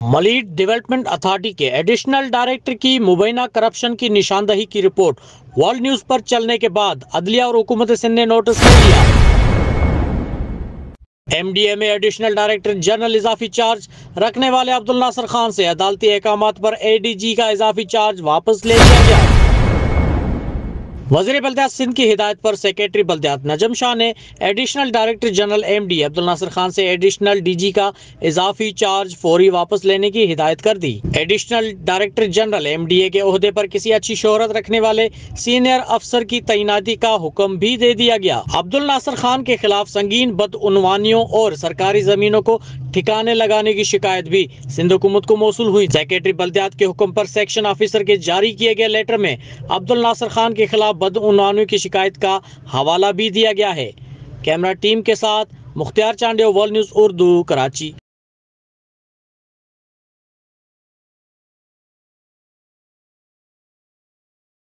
मलीड development authority के additional director की मुबैना corruption की निशानदही की रिपोर्ट वर्ल्ड न्यूज पर चलने के बाद अदलिया और हुकूमत सिंध ने नोटिस ले लिया। एमडीए में एडिशनल डायरेक्टर जनरल इजाफी चार्ज रखने वाले अब्दुल नासिर खान से अदालती अहकामात पर एडीजी का इजाफी चार्ज वापस ले लिया गया। वज़ीर बल्दियात सिंध की हिदायत पर सेक्रेटरी बल्दियात नजम शाह ने additional director general MD Abdul Nasir Khan से एडिशनल डीजी का इजाफी चार्ज फौरी वापस लेने की हिदायत कर दी। एडिशनल डायरेक्टर जनरल एमडीए के ओहदे पर किसी अच्छी शोहरत रखने वाले सीनियर अफसर की तैनाती का हुक्म भी दे दिया गया। अब्दुल नासिर खान के खिलाफ संगीन बदउनवानियों और सरकारी जमीनों को ठिकाने लगाने की शिकायत भी सिंध हुकूमत को मौसूल हुई। सेक्रेटरी बल्दियात के हुक्म पर सेक्शन ऑफिसर के जारी किए गए लेटर में अब्दुल नासिर खान के खिलाफ बदउनवानी की शिकायत का हवाला भी दिया गया है। कैमरा टीम के साथ मुख्तियार चांडे, वर्ल्ड न्यूज़ उर्दू, कराची।